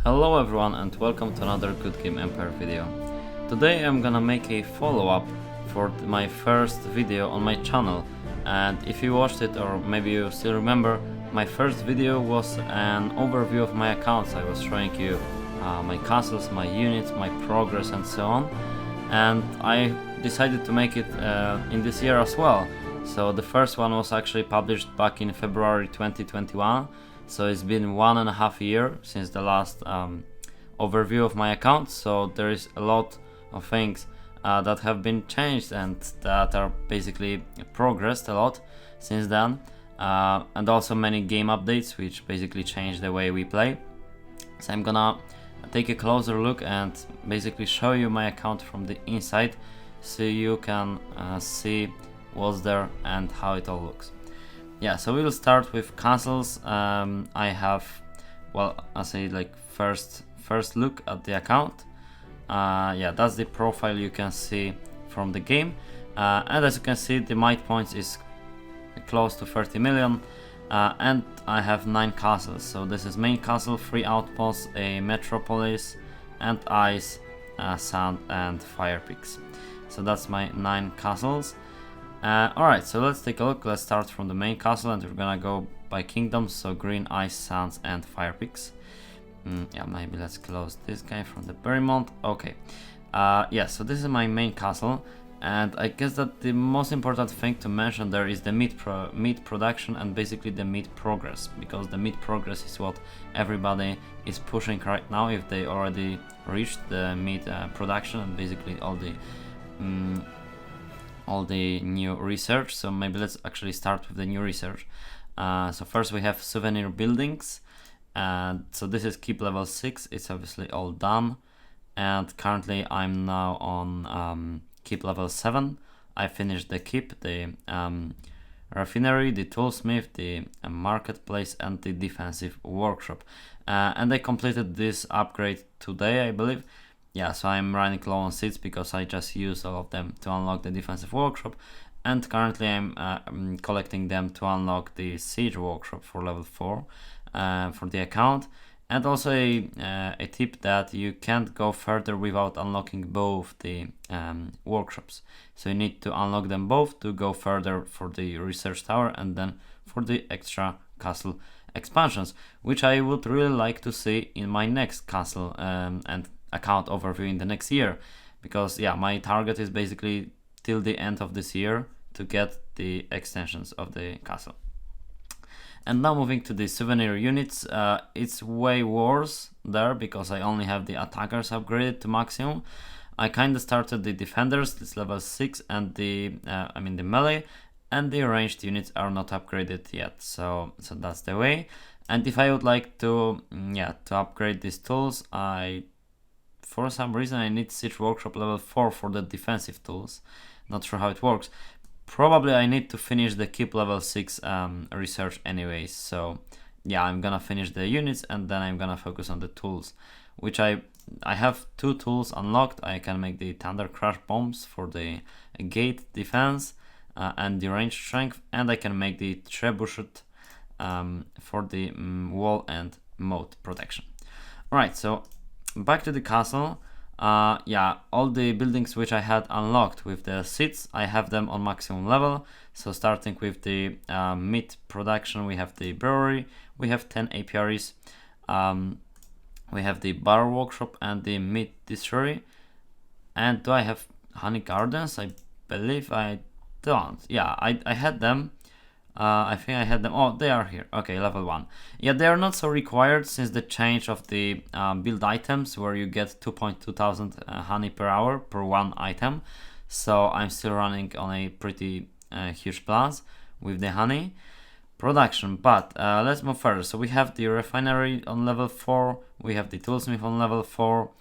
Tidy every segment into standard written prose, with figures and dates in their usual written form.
Hello everyone and welcome to another Goodgame Empire video. Today I'm gonna make a follow-up for my first video on my channel, and if you watched it or maybe you still remember, my first video was an overview of my accounts. I was showing you my castles, my units, my progress and so on, and I decided to make it in this year as well. So the first one was actually published back in February 2021. So it's been 1.5 years since the last overview of my account, so there is a lot of things that have been changed and that are basically progressed a lot since then, and also many game updates which basically change the way we play. So I'm gonna take a closer look and basically show you my account from the inside so you can see what's there and how it all looks. Yeah, so we'll start with castles. I have, well, I say like first look at the account. Yeah, that's the profile you can see from the game, and as you can see, the might points is close to 30 million, and I have 9 castles. So this is main castle, 3 outposts, a metropolis, and ice, sand, and fire peaks. So that's my 9 castles. Alright, so let's take a look. Let's start from the main castle and we're gonna go by kingdoms, so green, ice, sands and fire peaks. Yeah, maybe let's close this guy from the Berrymont. Okay, yeah, so this is my main castle, and I guess that the most important thing to mention there is the meat production and basically the meat progress, because the meat progress is what everybody is pushing right now if they already reached the meat production and basically all the new research. So maybe let's actually start with the new research. So first we have souvenir buildings, and so this is keep level 6. It's obviously all done, and currently I'm now on keep level 7. I finished the keep, the refinery, the toolsmith, the marketplace and the defensive workshop, and I completed this upgrade today, I believe. Yeah, so I'm running low on seats because I just used all of them to unlock the defensive workshop, and currently I'm collecting them to unlock the siege workshop for level 4 for the account. And also a tip that you can't go further without unlocking both the workshops. So you need to unlock them both to go further for the research tower and then for the extra castle expansions, which I would really like to see in my next castle and account overview in the next year, because yeah, my target is basically till the end of this year to get the extensions of the castle. And now moving to the souvenir units, it's way worse there because I only have the attackers upgraded to maximum. I kind of started the defenders, this level 6, and the the melee, and the ranged units are not upgraded yet, so that's the way. And if I would like to upgrade these tools, for some reason I need siege workshop level 4 for the defensive tools. Not sure how it works. Probably I need to finish the keep level 6 research anyways. So yeah, I'm gonna finish the units and then I'm gonna focus on the tools, which I have 2 tools unlocked. I can make the thunder crash bombs for the gate defense and the range strength, and I can make the trebuchet for the wall and moat protection. Alright, so back to the castle. Yeah, all the buildings which I had unlocked with the seats, I have them on maximum level. So starting with the meat production, we have the brewery, we have 10 apiaries, we have the bar workshop and the meat distillery. And do I have honey gardens? I believe I don't. Yeah, I had them. I think I had them. Oh, they are here. Okay, level 1. Yeah, they are not so required since the change of the build items, where you get 2.2 thousand honey per hour per 1 item. So I'm still running on a pretty huge plans with the honey production. But let's move further. So we have the refinery on level 4. We have the toolsmith on level 4.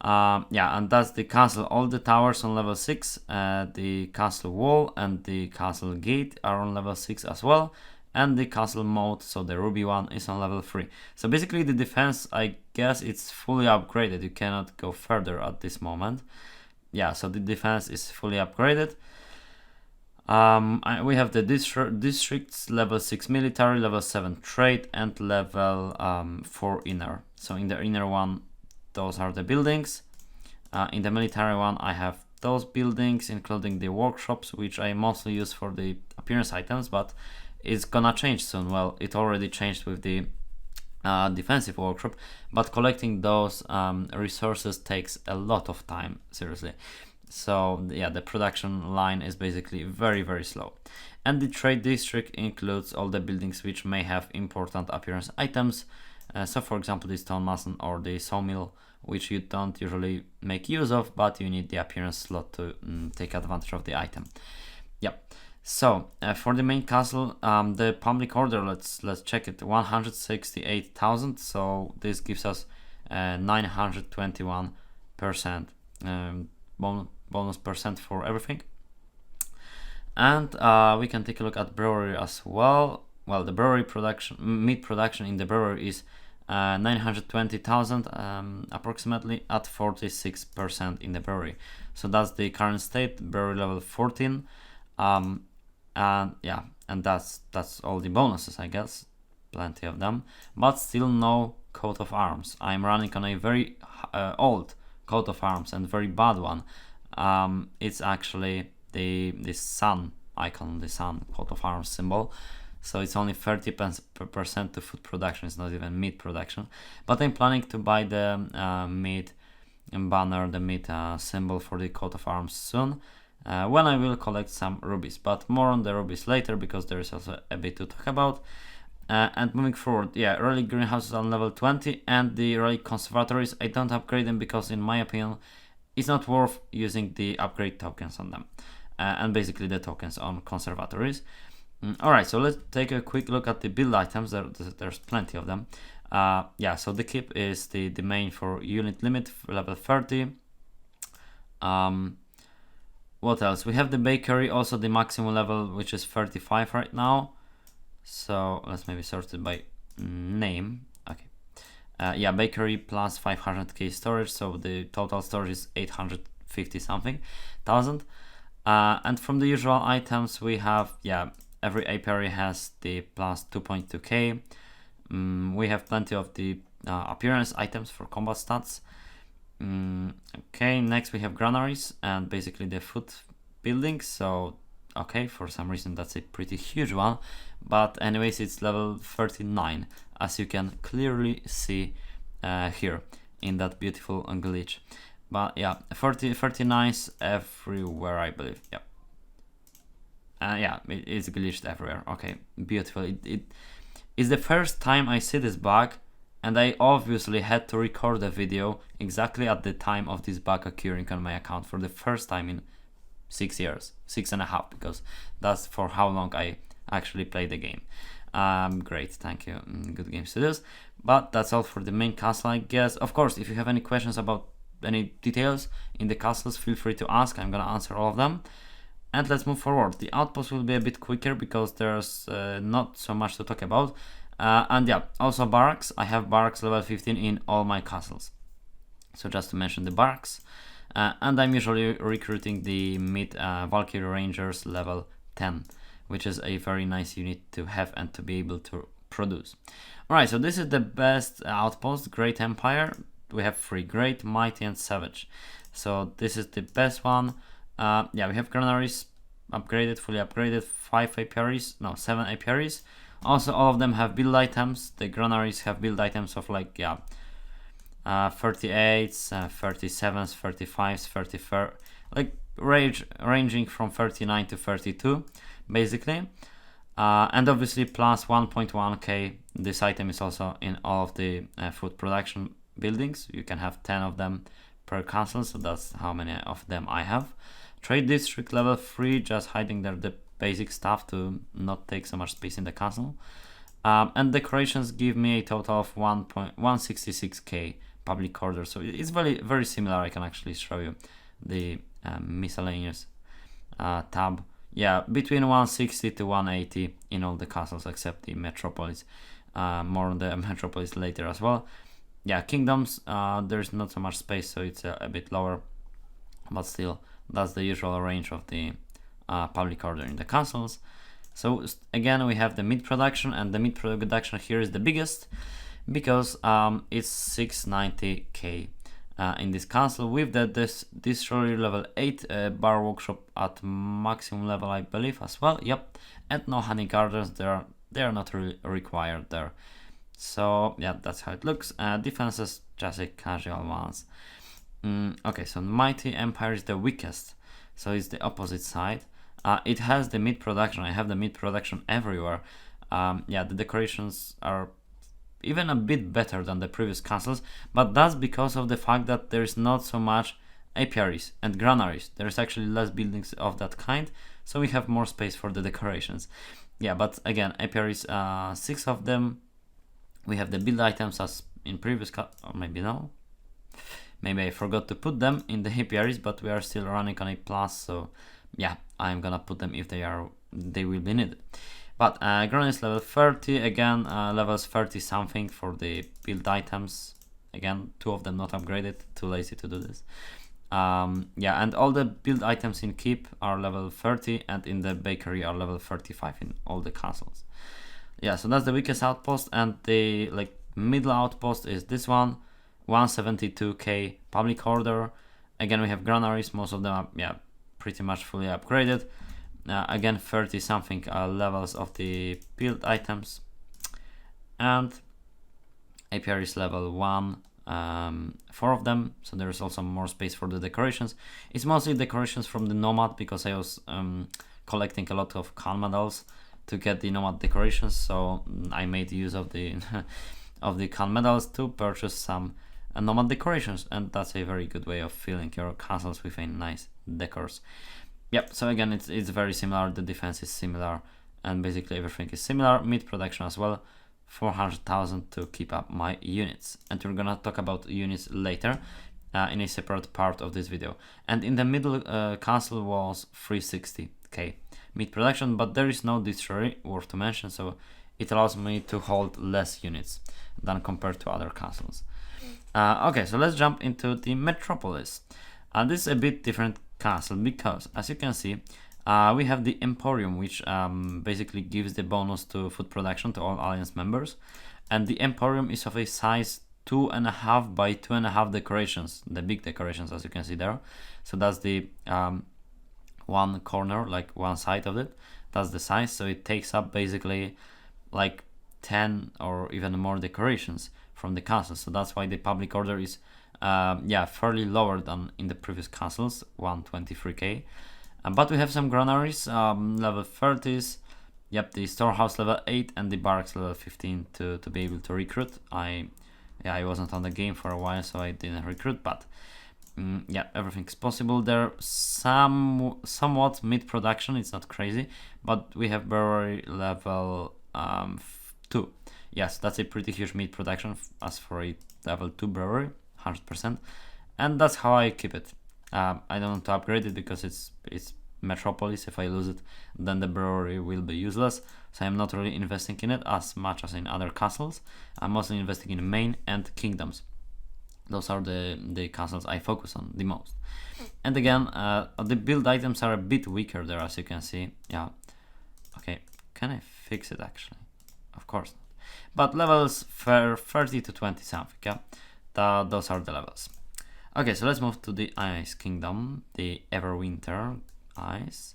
Yeah, and that's the castle. All the towers on level 6, the castle wall and the castle gate are on level 6 as well, and the castle moat, so the ruby one, is on level 3. So basically the defense, I guess it's fully upgraded. You cannot go further at this moment. Yeah, so the defense is fully upgraded. We have the districts, level 6 military, level 7 trade, and level 4 inner. So in the inner one, those are the buildings. In the military one, I have those buildings, including the workshops, which I mostly use for the appearance items, but it's gonna change soon. Well, it already changed with the defensive workshop, but collecting those resources takes a lot of time, seriously. So yeah, the production line is basically very, very slow. And the trade district includes all the buildings which may have important appearance items. So for example, the stonemason or the sawmill, which you don't usually make use of, but you need the appearance slot to take advantage of the item. Yep. So for the main castle, the public order, let's check it, 168,000. So this gives us 921% bonus percent for everything. And we can take a look at brewery as well. Well, the brewery production, mead production in the brewery is 920,000 approximately at 46% in the brewery. So that's the current state, brewery level 14. And yeah, and that's all the bonuses, I guess, plenty of them, but still no coat of arms. I'm running on a very old coat of arms and very bad one. It's actually the sun icon, the sun coat of arms symbol. So it's only 30% to food production. It's not even meat production. But I'm planning to buy the meat banner, the meat symbol for the coat of arms soon, when I will collect some rubies. But more on the rubies later, because there is also a bit to talk about. And moving forward, yeah, relic greenhouses on level 20, and the relic conservatories, I don't upgrade them because in my opinion it's not worth using the upgrade tokens on them, and basically the tokens on conservatories. Alright, so let's take a quick look at the build items. There's plenty of them. Yeah, so the keep is the main for unit limit, level 30. What else? We have the bakery, also the maximum level, which is 35 right now. So let's maybe sort it by name. Okay. Yeah, bakery plus 500k storage, so the total storage is 850 something thousand. And from the usual items we have, yeah, every apiary has the plus 2.2k. We have plenty of the appearance items for combat stats. Okay, next we have granaries and basically the food buildings. So okay, for some reason that's a pretty huge one, but anyways, it's level 39, as you can clearly see here in that beautiful glitch. But yeah, 39 everywhere, I believe. Yeah. Yeah, it's glitched everywhere. Okay, beautiful. It is the first time I see this bug, and I obviously had to record a video exactly at the time of this bug occurring on my account for the first time in 6 years, 6.5, because that's for how long I actually played the game. Great, thank you, Goodgame Studios. But that's all for the main castle, I guess. Of course, if you have any questions about any details in the castles, feel free to ask. I'm gonna answer all of them. And let's move forward. The outpost will be a bit quicker because there's not so much to talk about. And yeah, also barracks. I have barracks level 15 in all my castles. So just to mention the barracks. And I'm usually recruiting the mid Valkyrie Rangers level 10, which is a very nice unit to have and to be able to produce. Alright, so this is the best outpost, Great Empire. We have 3, Great, Mighty and Savage. So this is the best one. Yeah, we have granaries upgraded, fully upgraded, 7 apiaries. Also, all of them have build items. The granaries have build items of like, yeah, 38s, 37s, 35s, 34, like ranging from 39 to 32, basically. And obviously plus 1.1k. This item is also in all of the food production buildings. You can have 10 of them per castle, so that's how many of them I have. Trade district level 3, just hiding there the basic stuff to not take so much space in the castle. And decorations give me a total of 166k public order, so it's very, very similar. I can actually show you the miscellaneous tab. Yeah, between 160 to 180 in all the castles except the Metropolis. More on the Metropolis later as well. Yeah, kingdoms, there's not so much space, so it's a bit lower, but still that's the usual range of the public order in the castles. So again, we have the meat production, and the meat production here is the biggest because it's 690k in this castle. With that, this destroyer level 8 bar workshop at maximum level, I believe, as well. Yep, and no honey gardens. They are not really required there. So yeah, that's how it looks. Defenses, just a casual ones. Okay, so Mighty Empire is the weakest, so it's the opposite side. It has the meat production. I have the meat production everywhere. Yeah, the decorations are even a bit better than the previous castles, but that's because of the fact that there is not so much apiaries and granaries. There's actually less buildings of that kind, so we have more space for the decorations. Yeah, but again, apiaries, 6 of them. We have the build items as in previous or maybe no. Maybe I forgot to put them in the apiaries, but we are still running on a plus, so yeah, I'm gonna put them if they will be needed. But granaries level 30, again, levels 30 something for the build items. Again, 2 of them not upgraded, too lazy to do this. Yeah, and all the build items in keep are level 30, and in the bakery are level 35 in all the castles. Yeah, so that's the weakest outpost, and the middle outpost is this one, 172k public order. Again, we have granaries, most of them are pretty much fully upgraded. Again, 30 something levels of the build items, and apiaries level 1, 4 of them, so there's also more space for the decorations. It's mostly decorations from the nomad because I was collecting a lot of clan medals to get the nomad decorations, so I made use of the of the clan medals to purchase some nomad decorations, and that's a very good way of filling your castles with a nice decors. Yep, so again, it's very similar, the defense is similar, and basically everything is similar. Meat production as well, 400,000 to keep up my units, and we're gonna talk about units later in a separate part of this video. And in the middle castle was 360k meat production, but there is no destroyer worth to mention, so it allows me to hold less units than compared to other castles. Okay, so let's jump into the Metropolis. This is a bit different castle because, as you can see, we have the Emporium, which basically gives the bonus to food production to all alliance members, and the Emporium is of a size 2.5 by 2.5 decorations, the big decorations, as you can see there. So that's the one corner, like one side of it, that's the size, so it takes up basically like 10 or even more decorations from the castle. So that's why the public order is fairly lower than in the previous castles, 123k. But we have some granaries, level 30s. Yep, the storehouse level 8 and the barracks level 15 to be able to recruit. I wasn't on the game for a while, so I didn't recruit, but yeah, everything's possible there. Somewhat mid production, it's not crazy, but we have brewery level 2. Yes, that's a pretty huge meat production as for a level 2 brewery, 100%, and that's how I keep it. I don't want to upgrade it because it's Metropolis. If I lose it, then the brewery will be useless, so I'm not really investing in it as much as in other castles. I'm mostly investing in Main and Kingdoms. Those are the castles I focus on the most. And again, the build items are a bit weaker there, as you can see. Yeah, okay, can I fix it actually? Of course not. But levels 30 to 20 something, yeah, those are the levels. Okay, so let's move to the Ice Kingdom, the Everwinter Ice.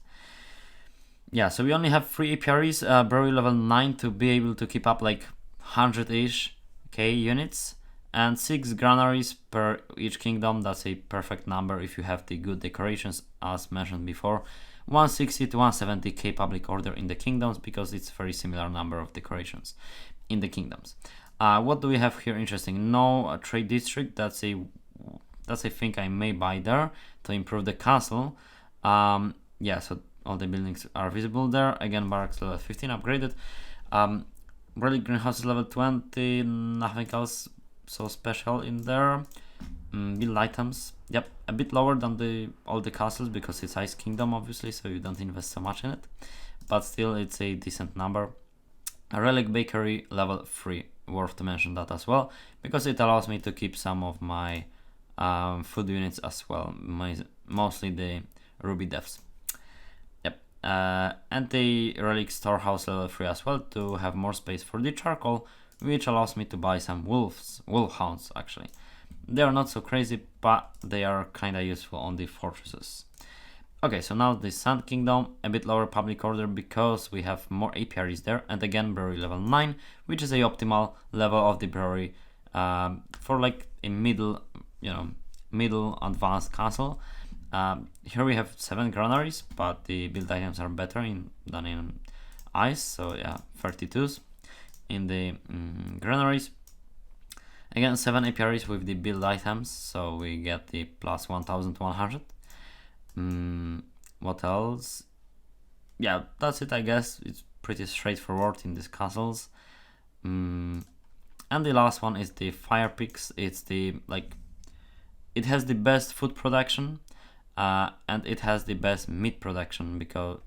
Yeah, so we only have 3 apiaries, brewery level 9 to be able to keep up like 100-ish k units, and 6 granaries per each kingdom. That's a perfect number if you have the good decorations, as mentioned before. 160 to 170k public order in the kingdoms because it's very similar number of decorations in the kingdoms. What do we have here interesting? No trade district. That's a thing I may buy there to improve the castle. Yeah, so all the buildings are visible there. Again, barracks level 15 upgraded. Relic greenhouses level 20, nothing else so special in there. Build items, yep, a bit lower than all the castles because it's Ice Kingdom obviously, so you don't invest so much in it, but still it's a decent number. A relic bakery level 3, worth to mention that as well, because it allows me to keep some of my food units as well, mostly the ruby devs. Yep, and the relic storehouse level 3 as well to have more space for the charcoal, which allows me to buy some wolfhounds actually. They are not so crazy, but they are kinda useful on the fortresses. Okay, so now the Sand Kingdom, a bit lower public order because we have more apiaries there, and again brewery level 9, which is a optimal level of the brewery for like a middle advanced castle. Here we have 7 granaries, but the build items are better than in ice, so yeah, 32s in the granaries. Again, 7 apiaries with the build items, so we get the plus 1100. What else? Yeah, that's it, I guess. It's pretty straightforward in these castles. And the last one is the fire picks. It's the it has the best food production, and it has the best meat production because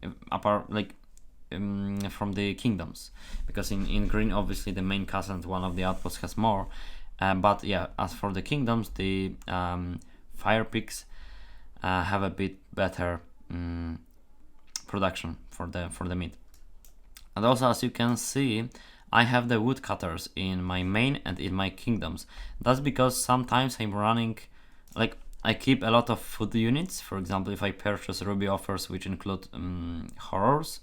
from the kingdoms, because in green obviously the main castle and one of the outposts has more, but yeah, as for the kingdoms, the fire picks have a bit better production for the meat. And also, as you can see, I have the woodcutters in my main and in my kingdoms. That's because sometimes I'm running, I keep a lot of food units. For example, if I purchase ruby offers which include horrors,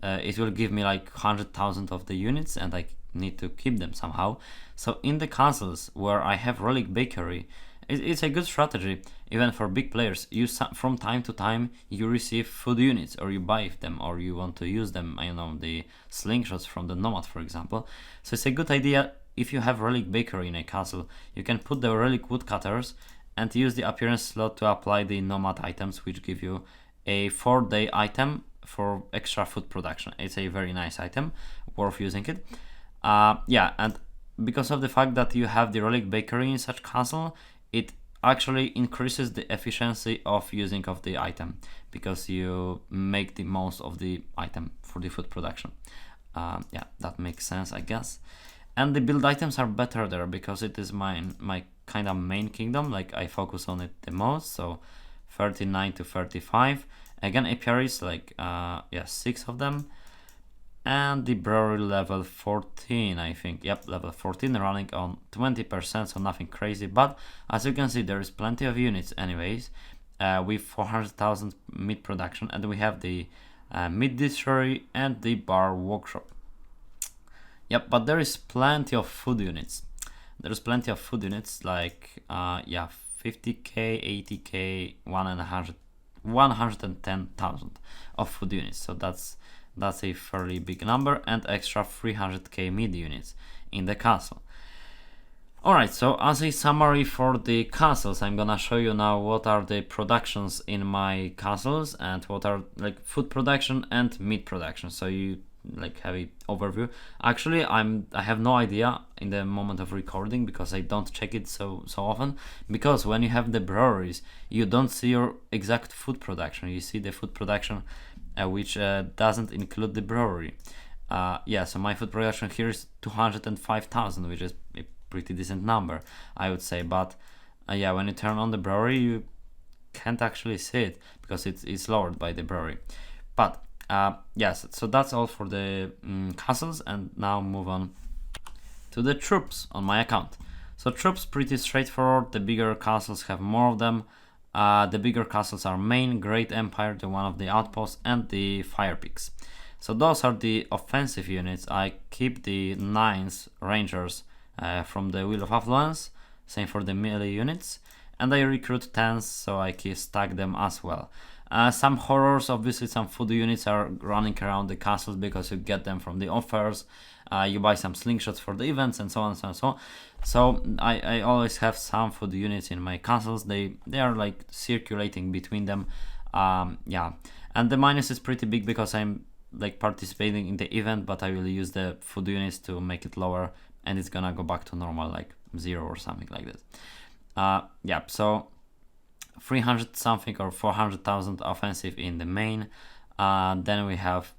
it will give me like 100,000 of the units, and I need to keep them somehow. So in the castles where I have relic bakery, it's a good strategy even for big players. From time to time you receive food units, or you buy them, or you want to use them. I know the slingshots from the nomad, for example. So it's a good idea. If you have relic bakery in a castle, you can put the relic woodcutters and use the appearance slot to apply the nomad items, which give you a 4-day item for extra food production. It's a very nice item, worth using it. Yeah, and because of the fact that you have the relic bakery in such castle, it actually increases the efficiency of using of the item, because you make the most of the item for the food production. Yeah, that makes sense, I guess. And the build items are better there because it is my kind of main kingdom. Like, I focus on it the most, so 39 to 35. Again, apiaries, 6 of them. And the brewery level 14, I think. Yep, level 14, running on 20%, so nothing crazy. But as you can see, there is plenty of units anyways, with 400,000 meat production. And we have the meat distillery and the bar workshop. Yep, but there is plenty of food units. There's plenty of food units, 50k, 80k, 110,000 of food units. So that's a fairly big number, and extra 300k mead units in the castle. Alright, so as a summary for the castles, I'm gonna show you now what are the productions in my castles and what are food production and meat production, so you have an overview. Actually, I have no idea in the moment of recording because I don't check it so often, because when you have the breweries, you don't see your exact food production. You see the food production which doesn't include the brewery. So my food production here is 205,000, which is a pretty decent number, I would say. But when you turn on the brewery, you can't actually see it because it's lowered by the brewery. But yes, so that's all for the castles, and now move on to the troops on my account. So troops, pretty straightforward. The bigger castles have more of them. The bigger castles are Main, Great Empire, the one of the Outposts, and the Fire Peaks. So those are the offensive units. I keep the 9s Rangers from the Wheel of Affluence, same for the melee units, and I recruit 10s, so I can stack them as well. Some horrors, obviously some food units are running around the castles because you get them from the offers. You buy some slingshots for the events, and so on and so on and so on. So I always have some food units in my castles. They are circulating between them. And the minus is pretty big because I'm participating in the event, but I will use the food units to make it lower, and it's gonna go back to normal, 0 or something like that. So 300 something or 400,000 offensive in the main. Then we have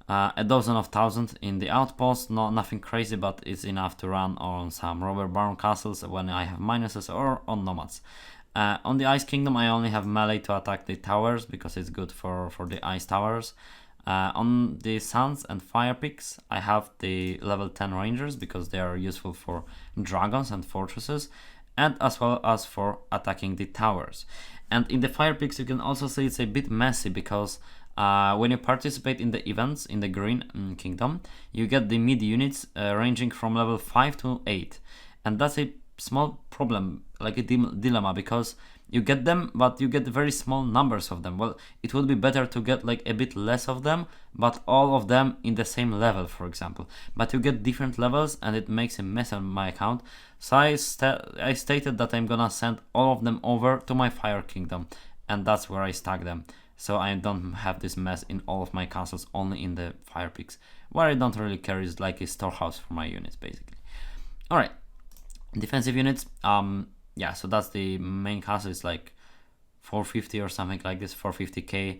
a dozen of thousands in the outpost. Nothing crazy, but it's enough to run on some robber baron castles when I have minuses, or on nomads. On the Ice Kingdom, I only have melee to attack the towers because it's good for the ice towers. On the Suns and Fire Peaks, I have the level 10 Rangers because they are useful for dragons and fortresses, and as well as for attacking the towers. And in the Fire Peaks, you can also see it's a bit messy because when you participate in the events in the Green Kingdom, you get the Mead units ranging from level 5 to 8. And that's a small problem, like a dilemma, because you get them, but you get very small numbers of them. Well, it would be better to get like a bit less of them, but all of them in the same level, for example. But you get different levels, and it makes a mess on my account. So I stated that I'm gonna send all of them over to my Fire Kingdom, and that's where I stack them. So I don't have this mess in all of my castles, only in the Fire Peaks, where I don't really care. Is like a storehouse for my units, basically. All right, defensive units. Yeah, so that's the main castle. It's like 450 or something like this, 450k.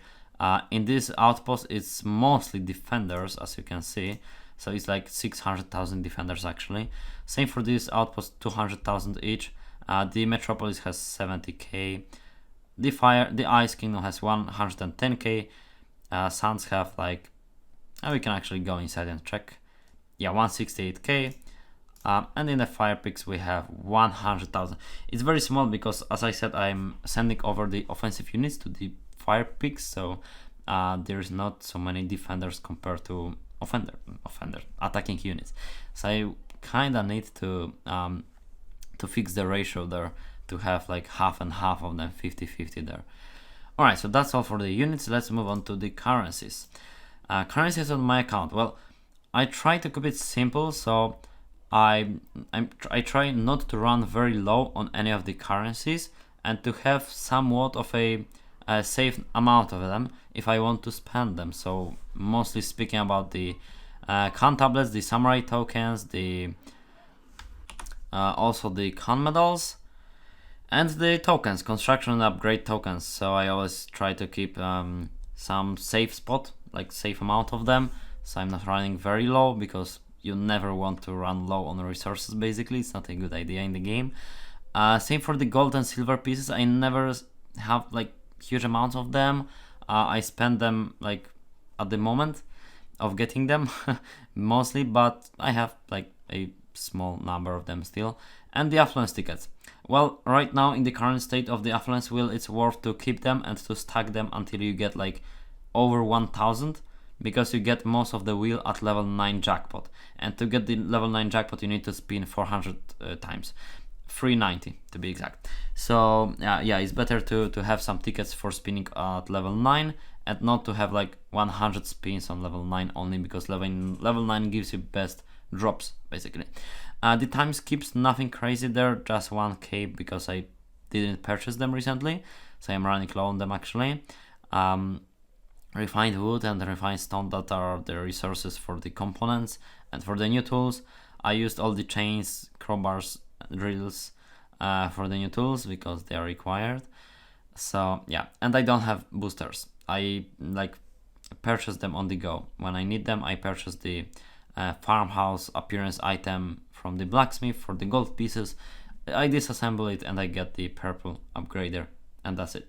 In this outpost, it's mostly defenders, as you can see. So it's like 600,000 defenders actually. Same for this outpost, 200,000 each. The Metropolis has 70k. The Ice Kingdom has 110k. Suns have like, we can actually go inside and check. Yeah, 168k. And in the Fire Peaks we have 100,000. It's very small because, as I said, I'm sending over the offensive units to the Fire Peaks, so there's not so many defenders compared to offender attacking units. So I kinda need to fix the ratio there to have like half and half of them, 50-50 there. Alright, so that's all for the units. Let's move on to the currencies. Currencies on my account. Well, I try to keep it simple, so I try not to run very low on any of the currencies and to have somewhat of a safe amount of them if I want to spend them. So mostly speaking about the Khan tablets, the samurai tokens, the also the Khan medals, and the tokens, construction and upgrade tokens. So I always try to keep some safe spot, like safe amount of them, so I'm not running very low, because you never want to run low on resources. Basically, it's not a good idea in the game. Same for the gold and silver pieces. I never have like huge amounts of them. I spend them like at the moment of getting them mostly, but I have like a small number of them still. And the affluence tickets. Well, right now in the current state of the affluence wheel, it's worth to keep them and to stack them until you get like over 1000, because you get most of the wheel at level 9 jackpot, and to get the level 9 jackpot you need to spin 400 times, 390 to be exact. So yeah, it's better to have some tickets for spinning at level 9 and not to have like 100 spins on level 9 only, because level 9 gives you best drops basically. The time skips, nothing crazy there, just 1k because I didn't purchase them recently, so I'm running low on them actually. Refined wood and refined stone, that are the resources for the components. And for the new tools, I used all the chains, crowbars, drills for the new tools because they are required. So yeah, and I don't have boosters. I like purchase them on the go. When I need them, I purchase the farmhouse appearance item from the blacksmith for the gold pieces. I disassemble it and I get the purple upgrader, and that's it.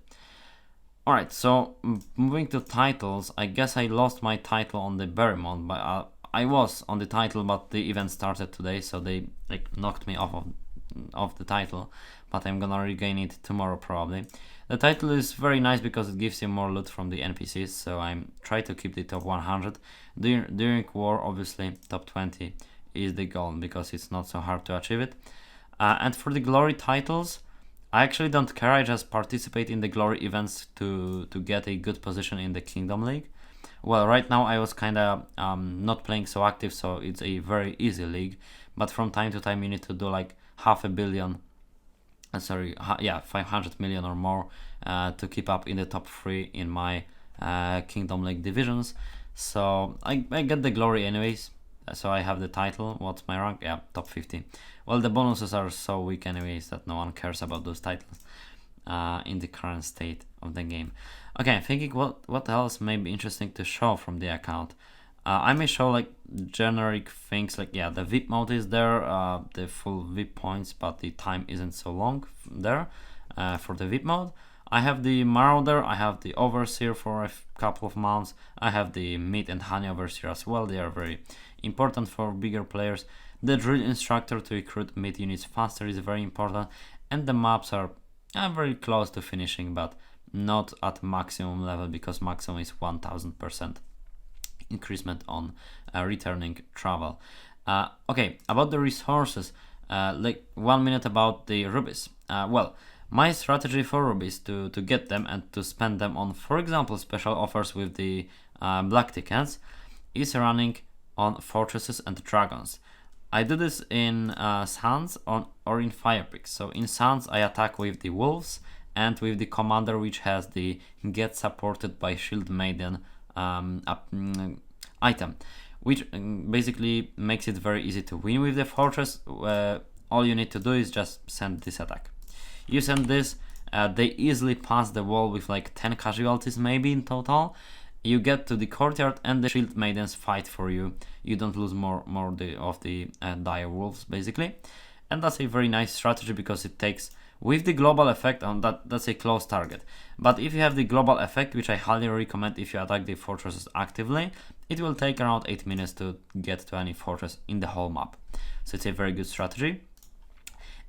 Alright, so moving to titles, I guess I lost my title on the Berrymont, but I was on the title, but the event started today, so they like knocked me off the title, but I'm gonna regain it tomorrow probably. The title is very nice because it gives you more loot from the NPCs, so I'm trying to keep the top 100. During war, obviously, top 20 is the goal because it's not so hard to achieve it. And for the glory titles, I actually don't care, I just participate in the glory events to get a good position in the Kingdom League. Well, right now I was kinda not playing so active, so it's a very easy league, but from time to time you need to do like 500 million, 500 million or more to keep up in the top 3 in my Kingdom League divisions. So I get the glory anyways, so I have the title. What's my rank? Yeah, top 50. Well, the bonuses are so weak anyways that no one cares about those titles in the current state of the game. Okay, I'm thinking what else may be interesting to show from the account. I may show like generic things like, yeah, the VIP mode is there, the full VIP points, but the time isn't so long there for the VIP mode. I have the Marauder, I have the Overseer for a couple of months, I have the Mead and Honey Overseer as well. They are very important for bigger players. The Drill Instructor to recruit Mead units faster is very important, and the maps are very close to finishing, but not at maximum level, because maximum is 1000% increasement on returning travel. Okay, about the resources, like 1 minute about the rubies. Well, my strategy for rubies to get them and to spend them on, for example, special offers with the black tickets, is running on fortresses and dragons. I do this in Sands or in Fire Picks. So in Sands I attack with the wolves and with the commander, which has the get supported by Shield Maiden item, which basically makes it very easy to win with the fortress. All you need to do is just send this attack. You send this, they easily pass the wall with like 10 casualties maybe in total. You get to the courtyard and the Shield Maidens fight for you. You don't lose more of the dire wolves basically, and that's a very nice strategy because it takes with the global effect on that's a close target. But if you have the global effect, which I highly recommend if you attack the fortresses actively, it will take around 8 minutes to get to any fortress in the whole map. So it's a very good strategy.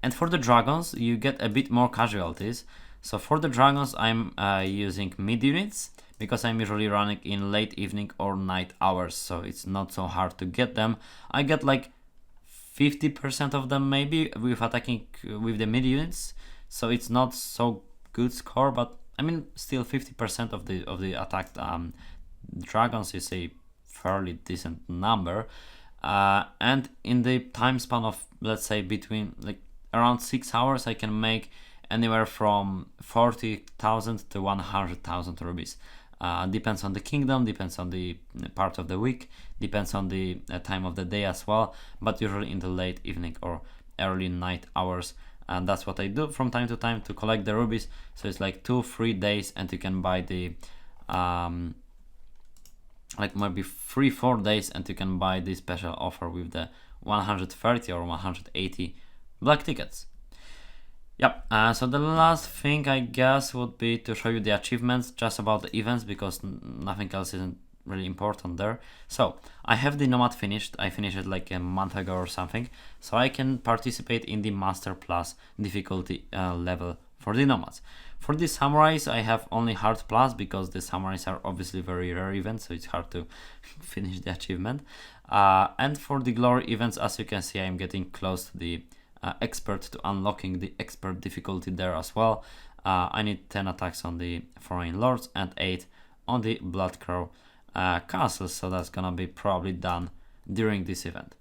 And for the dragons, you get a bit more casualties. So for the dragons, I'm using mid units because I'm usually running in late evening or night hours, so it's not so hard to get them. I get like 50% of them maybe with attacking with the mid units, so it's not so good score, but I mean still 50% of the attacked dragons is a fairly decent number. And in the time span of, let's say, between like around 6 hours, I can make anywhere from 40,000 to 100,000 rubies. Depends on the kingdom, depends on the part of the week, depends on the time of the day as well, but usually in the late evening or early night hours. And that's what I do from time to time to collect the rubies. So it's like 2-3 days, and you can buy the like maybe 3-4 days, and you can buy the special offer with the 130 or 180 black tickets. Yep, so the last thing I guess would be to show you the achievements, just about the events, because nothing else isn't really important there. So I have the Nomad finished. I finished it like a month ago or something, so I can participate in the Master Plus difficulty level for the Nomads. For the Samurais, I have only Hard Plus because the Samurais are obviously very rare events, so it's hard to finish the achievement. And for the Glory events, as you can see, I'm getting close to the expert, to unlocking the expert difficulty there as well. I need 10 attacks on the Foreign Lords and 8 on the Bloodcrow castles, so that's gonna be probably done during this event.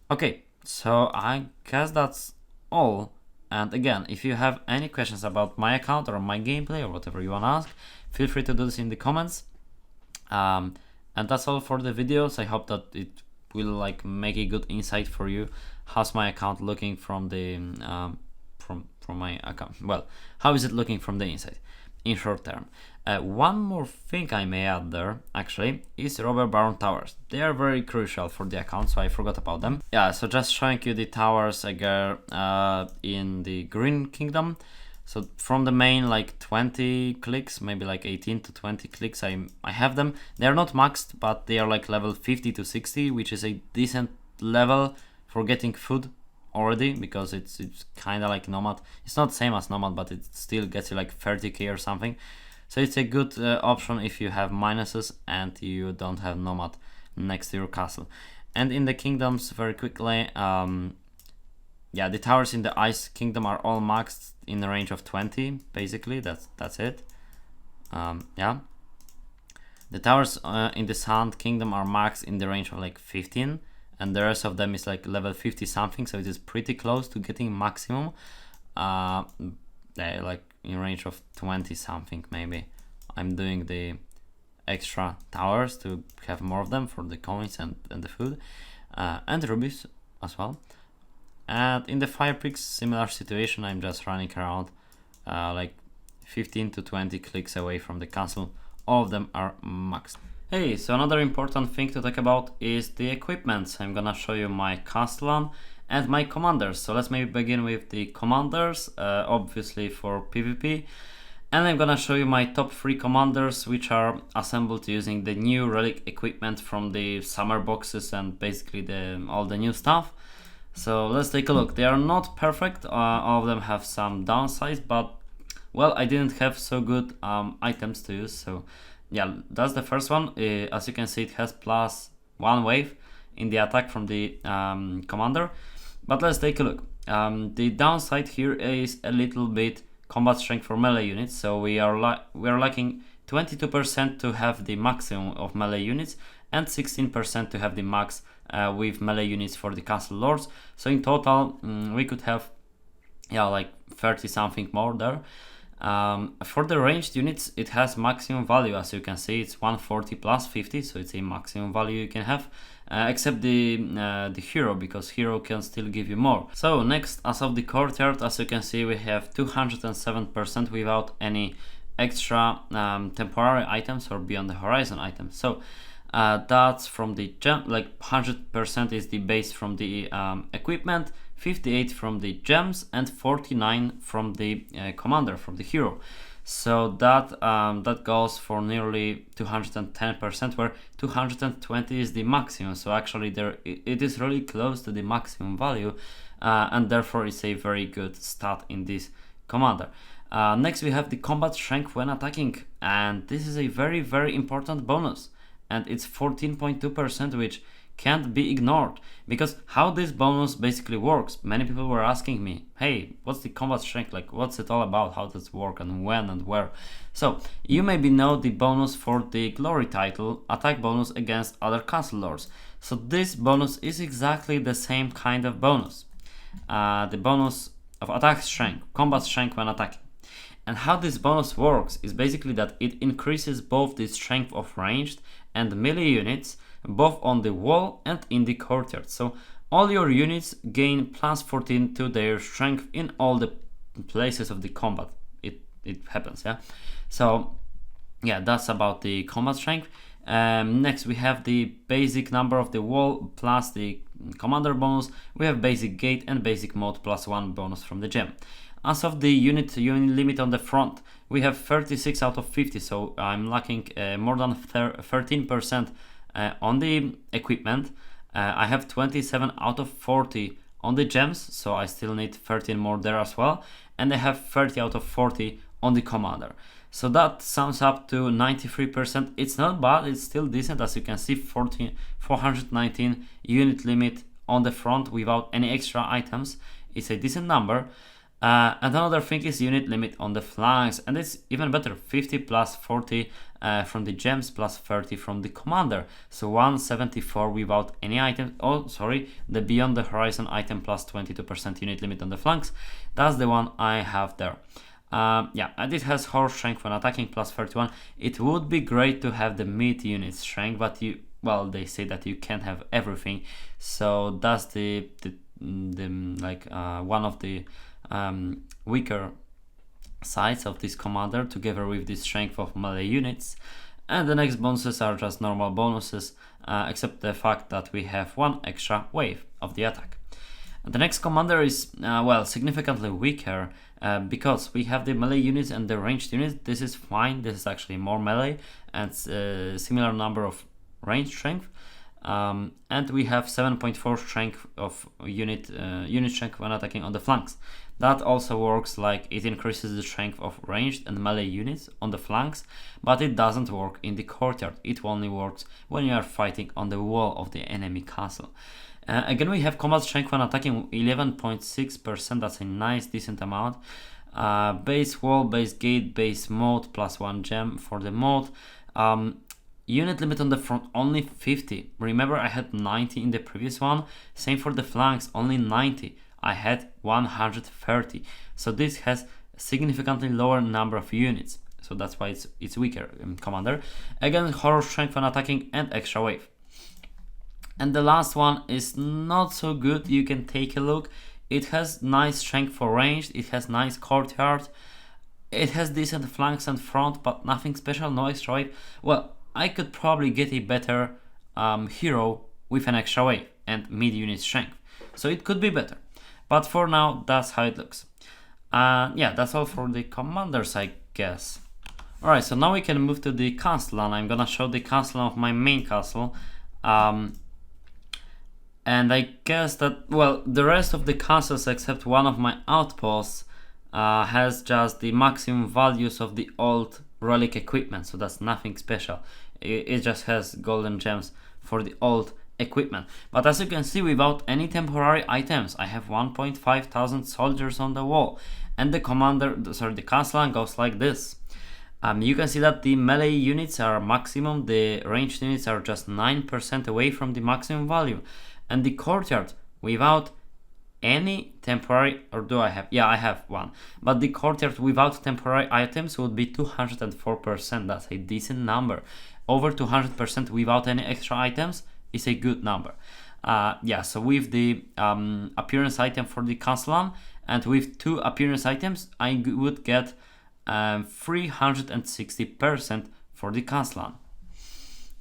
Okay, so I guess that's all. And again, if you have any questions about my account or my gameplay or whatever you wanna ask, feel free to do this in the comments. And that's all for the videos. I hope that it will like make a good insight for you. How's my account looking from the from my account? Well, how is it looking from the inside in short term? One more thing I may add there actually is Robber Baron towers. They are very crucial for the account, so I forgot about them. Yeah, so just showing you the towers again in the Green Kingdom. So from the main, like 20 clicks, maybe like 18 to 20 clicks, I have them. They are not maxed, but they are like level 50 to 60, which is a decent level for getting food already, because it's kind of like Nomad. It's not same as Nomad, but it still gets you like 30k or something. So it's a good option if you have minuses and you don't have Nomad next to your castle. And in the kingdoms, very quickly, yeah, the towers in the Ice Kingdom are all maxed in the range of 20, basically. That's it. Yeah. The towers in the Sand Kingdom are maxed in the range of like 15, and the rest of them is like level 50 something, so it is pretty close to getting maximum. They're like in range of 20 something maybe. I'm doing the extra towers to have more of them for the coins and the food, and rubies as well. And in the Fire Picks, similar situation. I'm just running around like 15 to 20 clicks away from the castle. All of them are maxed. Hey, so another important thing to talk about is the equipment. I'm gonna show you my Castellan and my commanders. So let's maybe begin with the commanders, obviously for PvP. And I'm gonna show you my top 3 commanders, which are assembled using the new relic equipment from the summer boxes and basically all the new stuff. So let's take a look. They are not perfect, all of them have some downsides, but well, I didn't have so good items to use. So yeah, that's the first one. As you can see, it has +1 wave in the attack from the commander. But let's take a look. The downside here is a little bit combat strength for melee units. So we are lacking 22% to have the maximum of melee units and 16% to have the max with melee units for the castle lords. So in total, we could have like 30 something more there. For the ranged units, it has maximum value. As you can see, it's 140 plus 50, so it's a maximum value you can have, except the hero, because hero can still give you more. So next, as of the courtyard, as you can see, we have 207% without any extra temporary items or beyond the horizon items. So that's from the gem, like 100% is the base from the equipment, 58 from the gems, and 49 from the commander, from the hero. So that goes for nearly 210%, where 220 is the maximum. So actually it is really close to the maximum value, and therefore it's a very good stat in this commander. Next we have the combat strength when attacking, and this is a very, very important bonus, and it's 14.2%, which can't be ignored, because how this bonus basically works. Many people were asking me, hey, what's the combat strength, like what's it all about, how does it work, and when and where. So you maybe know the bonus for the glory title, attack bonus against other castle lords. So this bonus is exactly the same kind of bonus, the bonus of attack strength, combat strength when attacking. And how this bonus works is basically that it increases both the strength of ranged and melee units, both on the wall and in the courtyard. So all your units gain +14 to their strength in all the places of the combat. It happens, yeah. So yeah, that's about the combat strength. Next we have the basic number of the wall plus the commander bonus. We have basic gate and basic mode +1 bonus from the gem. As of the unit limit on the front, we have 36 out of 50, so I'm lacking more than 13% on the equipment. I have 27 out of 40 on the gems, so I still need 13 more there as well, and I have 30 out of 40 on the commander. So that sums up to 93%. It's not bad, it's still decent. As you can see, 419 unit limit on the front without any extra items. It's a decent number. And another thing is unit limit on the flanks, and it's even better, 50 plus 40 from the gems plus 30 from the commander. So 174 without any item. Oh, sorry, the beyond the horizon item plus 22% unit limit on the flanks. That's the one I have there. Yeah, and it has horse strength when attacking plus 31. It would be great to have the Mead unit strength, but they say that you can't have everything. So that's the one of the weaker sides of this commander, together with the strength of melee units. And the next bonuses are just normal bonuses, except the fact that we have 1 extra wave of the attack. The next commander is significantly weaker, because we have the melee units and the ranged units. This is fine, this is actually more melee and similar number of range strength. And we have 7.4 strength of unit strength when attacking on the flanks. That also works, like it increases the strength of ranged and melee units on the flanks, but it doesn't work in the courtyard. It only works when you are fighting on the wall of the enemy castle. Again, we have combat strength when attacking 11.6%. That's a nice decent amount. Base wall, base gate, base mode +1 gem for the mode. Unit limit on the front only 50. Remember, I had 90 in the previous one. Same for the flanks, only 90. I had 130. So this has significantly lower number of units. So that's why it's weaker commander. Again, horror strength when attacking and extra wave. And the last one is not so good. You can take a look. It has nice strength for ranged. It has nice courtyard. It has decent flanks and front, but nothing special, no extra wave. Well, I could probably get a better hero with an extra wave and mid unit strength. So it could be better. But for now, that's how it looks. Yeah, that's all for the commanders, I guess. Alright, so now we can move to the Castellan. I'm gonna show the Castellan of my main castle. And I guess that, well, the rest of the castles except one of my outposts has just the maximum values of the old relic equipment, so that's nothing special. It just has golden gems for the old equipment. But as you can see, without any temporary items, I have 1.5 thousand soldiers on the wall, and the the Castellan goes like this. You can see that the melee units are maximum, the ranged units are just 9% away from the maximum value, and the courtyard without any temporary, or do I have? Yeah, I have one. But the courtyard without temporary items would be 204%. That's a decent number. Over 200% without any extra items is a good number. Yeah, so with the appearance item for the Castellan and with 2 appearance items, I would get 360% for the Castellan.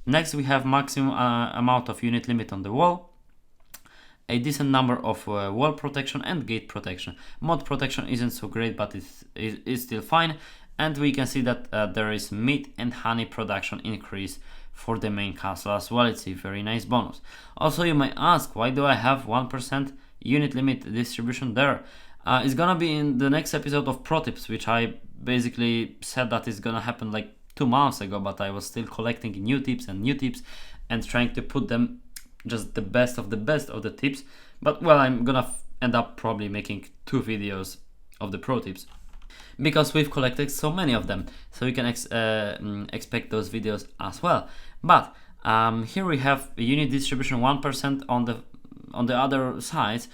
Next, we have maximum amount of unit limit on the wall, a decent number of wall protection and gate protection. Mod protection isn't so great, but it's still fine. And we can see that there is meat and honey production increase for the main castle as well. It's a very nice bonus. Also, you might ask, why do I have 1% unit limit distribution there? It's gonna be in the next episode of Pro Tips, which I basically said that is gonna happen like 2 months ago, but I was still collecting new tips and trying to put them just the best of the tips. But well, I'm gonna end up probably making 2 videos of the Pro Tips because we've collected so many of them, so you can expect those videos as well. But here we have unit distribution 1% on the other sides,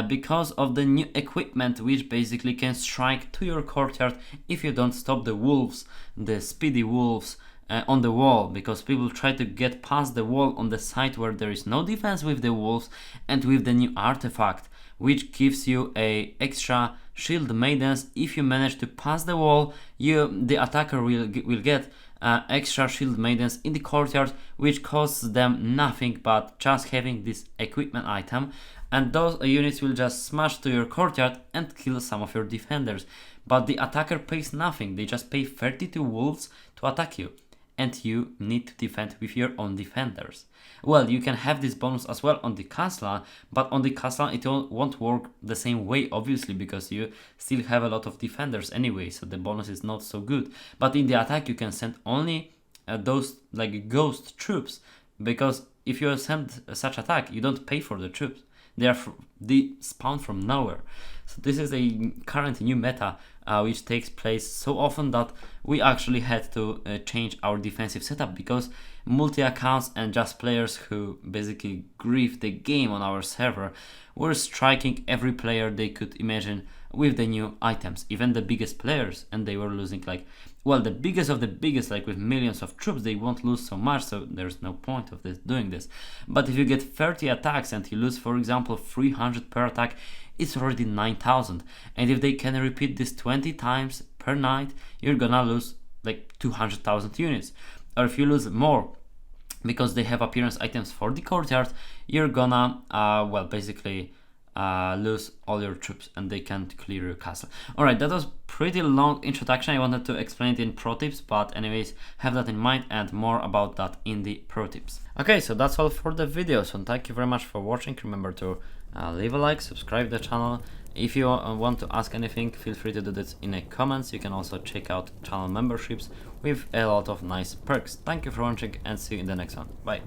because of the new equipment, which basically can strike to your courtyard if you don't stop the wolves, the speedy wolves on the wall, because people try to get past the wall on the side where there is no defense with the wolves. And with the new artifact, which gives you a extra shield maidens, if you manage to pass the wall, the attacker will get extra shield maidens in the courtyard, which costs them nothing but just having this equipment item, and those units will just smash to your courtyard and kill some of your defenders. But the attacker pays nothing, they just pay 32 wolves to attack you, and you need to defend with your own defenders. Well, you can have this bonus as well on the Castellan, but on the Castellan it won't work the same way, obviously, because you still have a lot of defenders anyway, so the bonus is not so good. But in the attack you can send only those like ghost troops, because if you send such attack, you don't pay for the troops. They spawn from nowhere. So this is a current new meta which takes place so often that we actually had to change our defensive setup, because multi-accounts and just players who basically grief the game on our server were striking every player they could imagine with the new items, even the biggest players, and they were losing like, well, the biggest of the biggest, like with millions of troops, they won't lose so much, so there's no point of doing this. But if you get 30 attacks and you lose, for example, 300 per attack, it's already 9,000. And if they can repeat this 20 times per night, you're gonna lose like 200,000 units. Or if you lose more, because they have appearance items for the courtyard, you're gonna, well, basically lose all your troops and they can't clear your castle. Alright, that was pretty long introduction. I wanted to explain it in Pro Tips, but anyways, have that in mind and more about that in the Pro Tips. Okay, so that's all for the video, so thank you very much for watching. Remember to leave a like, subscribe the channel. If you want to ask anything, feel free to do this in the comments. You can also check out channel memberships with a lot of nice perks. Thank you for watching and see you in the next one. Bye.